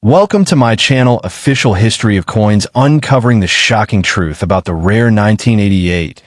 Welcome to my channel, Official History of Coins, uncovering the shocking truth about the rare 1988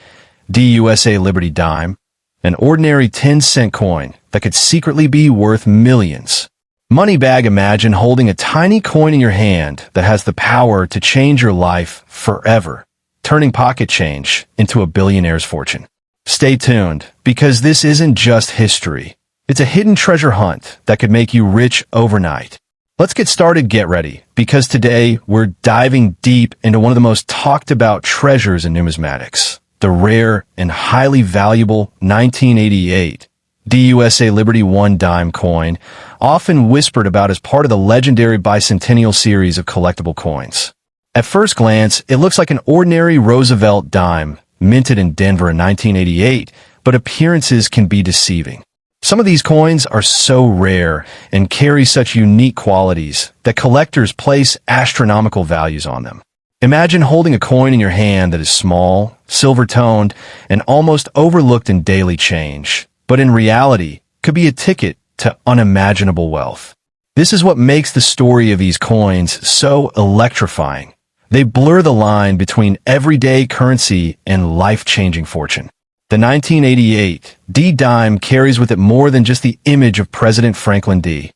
DUSA Liberty dime, an ordinary 10-cent coin that could secretly be worth millions. Moneybag, imagine holding a tiny coin in your hand that has the power to change your life forever, turning pocket change into a billionaire's fortune. Stay tuned, because this isn't just history. It's a hidden treasure hunt that could make you rich overnight. Let's get started. Get ready, because today we're diving deep into one of the most talked about treasures in numismatics, the rare and highly valuable 1988 DUSA Liberty 1 dime coin, often whispered about as part of the legendary bicentennial series of collectible coins. At first glance, it looks like an ordinary Roosevelt dime, minted in Denver in 1988, but appearances can be deceiving. Some of these coins are so rare and carry such unique qualities that collectors place astronomical values on them. Imagine holding a coin in your hand that is small, silver-toned, and almost overlooked in daily change, but in reality could be a ticket to unimaginable wealth. This is what makes the story of these coins so electrifying. They blur the line between everyday currency and life-changing fortune. The 1988 D dime carries with it more than just the image of President Franklin D.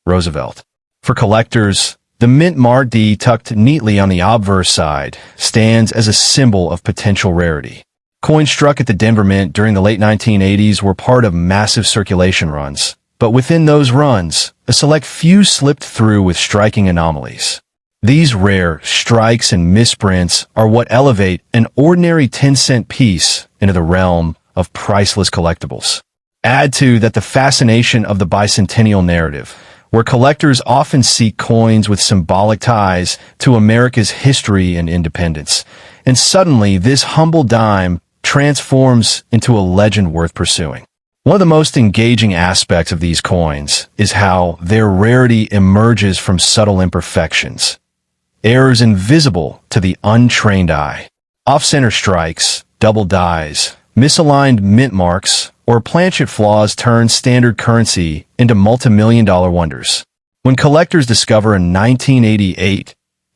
Roosevelt. For collectors, the mint marked D tucked neatly on the obverse side stands as a symbol of potential rarity. Coins struck at the Denver Mint during the late 1980s were part of massive circulation runs, but within those runs, a select few slipped through with striking anomalies. These rare strikes and misprints are what elevate an ordinary 10-cent piece into the realm of priceless collectibles. Add to that the fascination of the bicentennial narrative, where collectors often seek coins with symbolic ties to America's history and independence, and suddenly this humble dime transforms into a legend worth pursuing. One of the most engaging aspects of these coins is how their rarity emerges from subtle imperfections, errors invisible to the untrained eye. Off-center strikes, double dies, misaligned mint marks, or planchet flaws turn standard currency into multi-million-dollar wonders. When collectors discover a 1988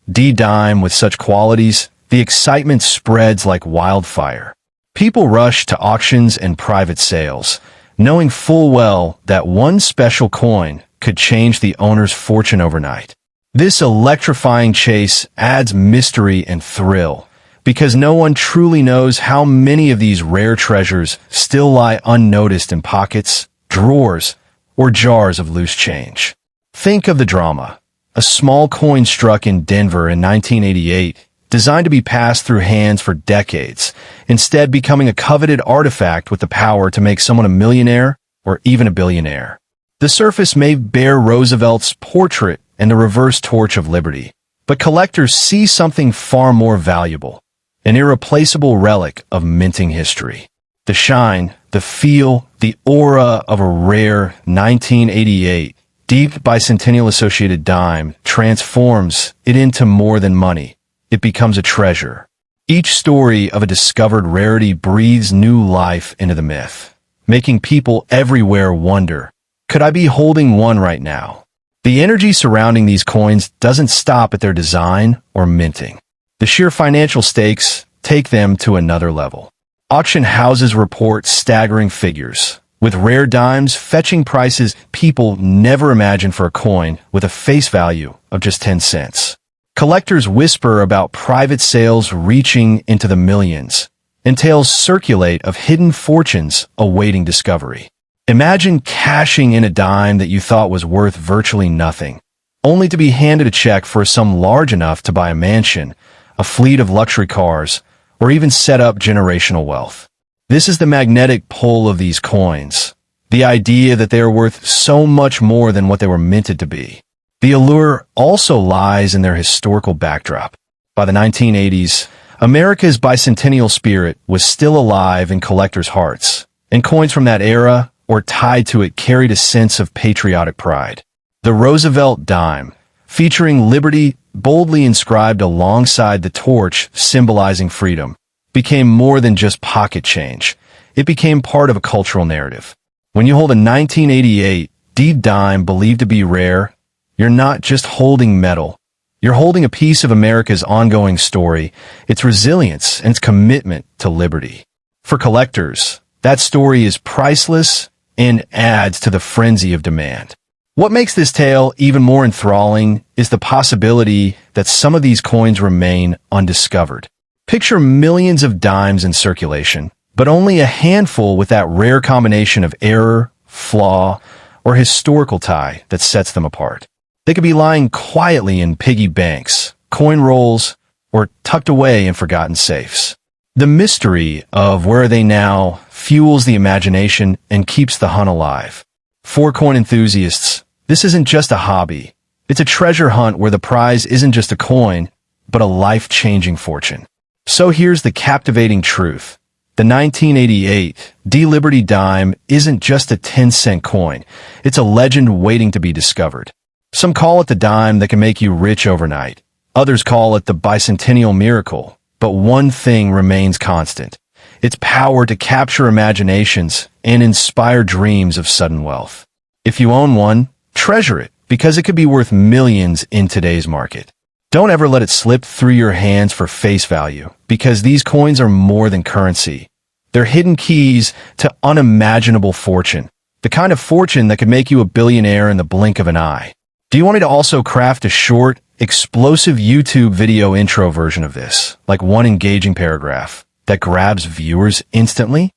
D dime with such qualities, the excitement spreads like wildfire. People rush to auctions and private sales, knowing full well that one special coin could change the owner's fortune overnight. This electrifying chase adds mystery and thrill, because no one truly knows how many of these rare treasures still lie unnoticed in pockets, drawers, or jars of loose change. Think of the drama. A small coin struck in Denver in 1988, designed to be passed through hands for decades, instead becoming a coveted artifact with the power to make someone a millionaire or even a billionaire. The surface may bear Roosevelt's portrait and the reverse torch of liberty, but collectors see something far more valuable, an irreplaceable relic of minting history. The shine, the feel, the aura of a rare 1988 deep bicentennial associated dime transforms it into more than money. It becomes a treasure. Each story of a discovered rarity breathes new life into the myth, making people everywhere wonder, could I be holding one right now? The energy surrounding these coins doesn't stop at their design or minting. The sheer financial stakes take them to another level. Auction houses report staggering figures, with rare dimes fetching prices people never imagined for a coin with a face value of just 10 cents. Collectors whisper about private sales reaching into the millions, and tales circulate of hidden fortunes awaiting discovery. Imagine cashing in a dime that you thought was worth virtually nothing, only to be handed a check for a sum large enough to buy a mansion, a fleet of luxury cars, or even set up generational wealth. This is the magnetic pull of these coins, the idea that they are worth so much more than what they were minted to be. The allure also lies in their historical backdrop. By the 1980s, America's bicentennial spirit was still alive in collectors' hearts, and coins from that era or tied to it carried a sense of patriotic pride. The Roosevelt dime, featuring liberty boldly inscribed alongside the torch symbolizing freedom, became more than just pocket change. It became part of a cultural narrative. When you hold a 1988 D dime believed to be rare, you're not just holding metal. You're holding a piece of America's ongoing story, its resilience, and its commitment to liberty. For collectors, that story is priceless and adds to the frenzy of demand. What makes this tale even more enthralling is the possibility that some of these coins remain undiscovered. Picture millions of dimes in circulation, but only a handful with that rare combination of error, flaw, or historical tie that sets them apart. They could be lying quietly in piggy banks, coin rolls, or tucked away in forgotten safes. The mystery of where are they now fuels the imagination and keeps the hunt alive. For coin enthusiasts, this isn't just a hobby. It's a treasure hunt where the prize isn't just a coin, but a life-changing fortune. So here's the captivating truth. The 1988 D-Liberty dime isn't just a 10-cent coin. It's a legend waiting to be discovered. Some call it the dime that can make you rich overnight. Others call it the bicentennial miracle. But one thing remains constant. Its power to capture imaginations and inspire dreams of sudden wealth. If you own one, treasure it, because it could be worth millions in today's market. Don't ever let it slip through your hands for face value, because these coins are more than currency. They're hidden keys to unimaginable fortune, the kind of fortune that could make you a billionaire in the blink of an eye. Do you want me to also craft a short, explosive YouTube video intro version of this, like one engaging paragraph that grabs viewers instantly?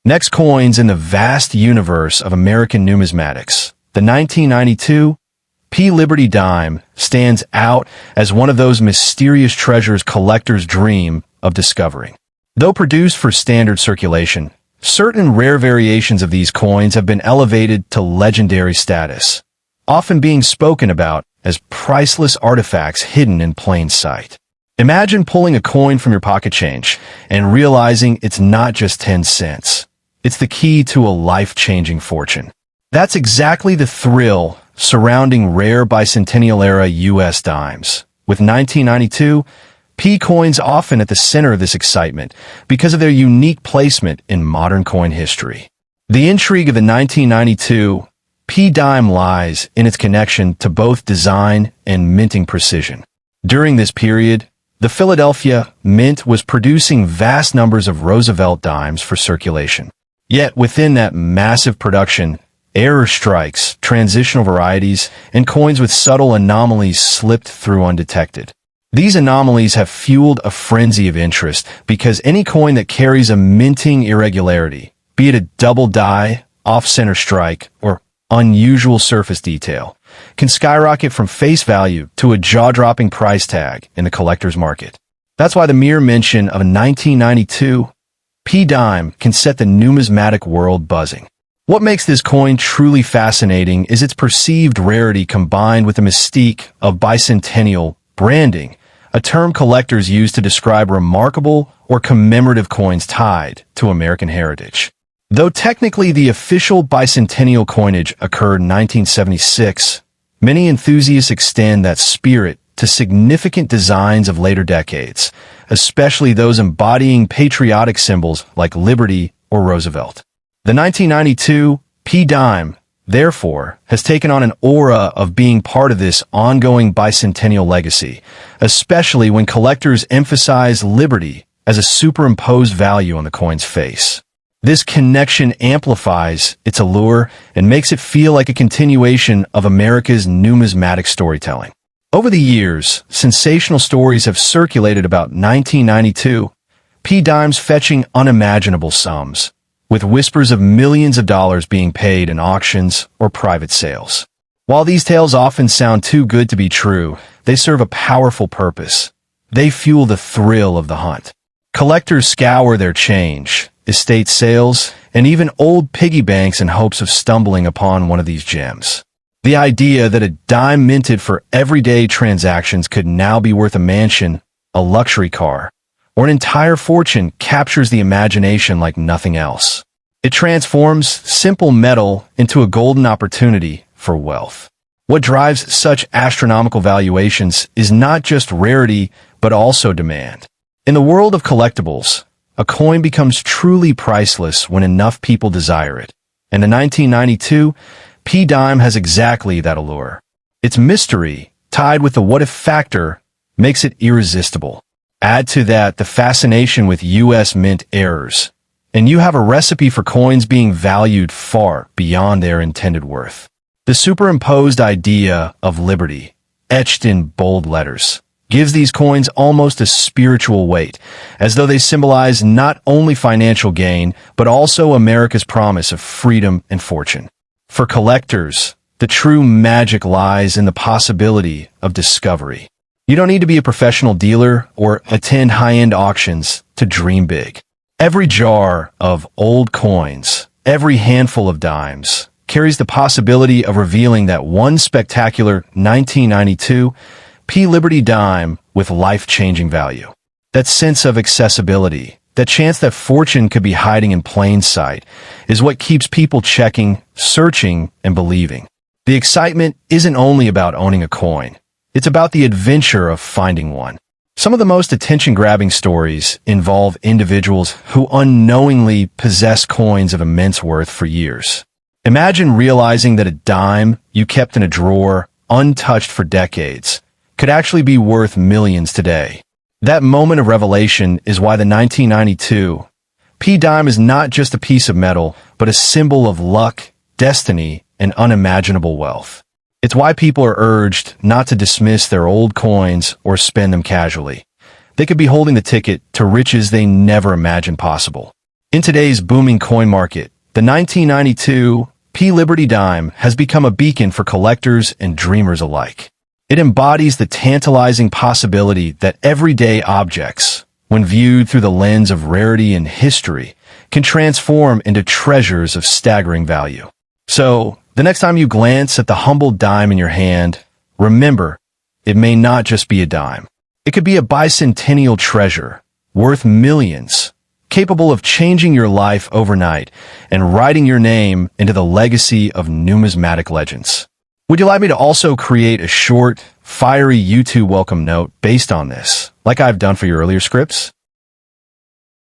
Next coins in the vast universe of American numismatics. The 1992 P-Liberty dime stands out as one of those mysterious treasures collectors dream of discovering. Though produced for standard circulation, certain rare variations of these coins have been elevated to legendary status, often being spoken about as priceless artifacts hidden in plain sight. Imagine pulling a coin from your pocket change and realizing it's not just 10 cents. It's the key to a life-changing fortune. That's exactly the thrill surrounding rare bicentennial-era U.S. dimes, with 1992 P coins often at the center of this excitement because of their unique placement in modern coin history. The intrigue of the 1992 P dime lies in its connection to both design and minting precision. During this period, the Philadelphia Mint was producing vast numbers of Roosevelt dimes for circulation. Yet within that massive production, error strikes, transitional varieties, and coins with subtle anomalies slipped through undetected. These anomalies have fueled a frenzy of interest because any coin that carries a minting irregularity, be it a double die, off-center strike, or unusual surface detail, can skyrocket from face value to a jaw-dropping price tag in the collector's market. That's why the mere mention of a 1992 P dime can set the numismatic world buzzing. What makes this coin truly fascinating is its perceived rarity combined with the mystique of bicentennial branding, a term collectors use to describe remarkable or commemorative coins tied to American heritage. Though technically the official bicentennial coinage occurred in 1976, many enthusiasts extend that spirit to significant designs of later decades, especially those embodying patriotic symbols like Liberty or Roosevelt. The 1992 P dime, therefore, has taken on an aura of being part of this ongoing bicentennial legacy, especially when collectors emphasize liberty as a superimposed value on the coin's face. This connection amplifies its allure and makes it feel like a continuation of America's numismatic storytelling. Over the years, sensational stories have circulated about 1992 P dimes fetching unimaginable sums, with whispers of millions of dollars being paid in auctions or private sales. While these tales often sound too good to be true, they serve a powerful purpose. They fuel the thrill of the hunt. Collectors scour their change, estate sales, and even old piggy banks in hopes of stumbling upon one of these gems. The idea that a dime minted for everyday transactions could now be worth a mansion, a luxury car, or an entire fortune captures the imagination like nothing else. It transforms simple metal into a golden opportunity for wealth. What drives such astronomical valuations is not just rarity, but also demand. In the world of collectibles, a coin becomes truly priceless when enough people desire it. And the 1992 P dime has exactly that allure. Its mystery, tied with the what-if factor, makes it irresistible. Add to that the fascination with U.S. mint errors, and you have a recipe for coins being valued far beyond their intended worth. The superimposed idea of liberty, etched in bold letters, gives these coins almost a spiritual weight, as though they symbolize not only financial gain, but also America's promise of freedom and fortune. For collectors, the true magic lies in the possibility of discovery. You don't need to be a professional dealer or attend high-end auctions to dream big. Every jar of old coins, every handful of dimes, carries the possibility of revealing that one spectacular 1992 P. Liberty dime with life-changing value. That sense of accessibility, that chance that fortune could be hiding in plain sight, is what keeps people checking, searching, and believing. The excitement isn't only about owning a coin. It's about the adventure of finding one. Some of the most attention-grabbing stories involve individuals who unknowingly possess coins of immense worth for years. Imagine realizing that a dime you kept in a drawer, untouched for decades, could actually be worth millions today. That moment of revelation is why the 1992 P dime is not just a piece of metal, but a symbol of luck, destiny, and unimaginable wealth. It's why people are urged not to dismiss their old coins or spend them casually. They could be holding the ticket to riches they never imagined possible. In today's booming coin market, the 1992 P. Liberty dime has become a beacon for collectors and dreamers alike. It embodies the tantalizing possibility that everyday objects, when viewed through the lens of rarity and history, can transform into treasures of staggering value. So, the next time you glance at the humble dime in your hand, remember, it may not just be a dime. It could be a bicentennial treasure, worth millions, capable of changing your life overnight and writing your name into the legacy of numismatic legends. Would you like me to also create a short, fiery YouTube welcome note based on this, like I've done for your earlier scripts?